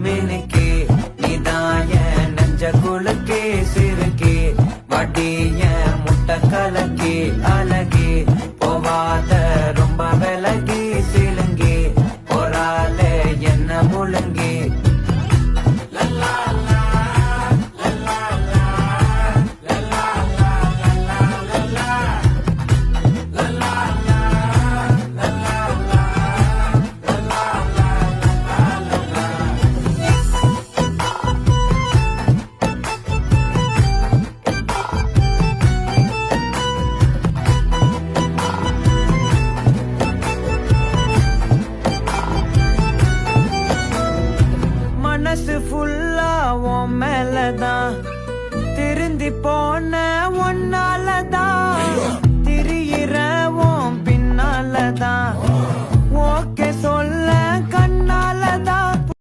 மினுக்கே நீதாய நெஞ்ச குலுக்கே சிறுக்கே வட்டிய முட்டை கலக்கே அழகே போவாத ரொம்ப விலகி சிலுங்கே போரால என்ன முழுங்கே மனசு ஃபுல்லா உன் மேலதான் திருந்தி போன ஒன்னாலதான் திரியிற உன் பின்னாலதான்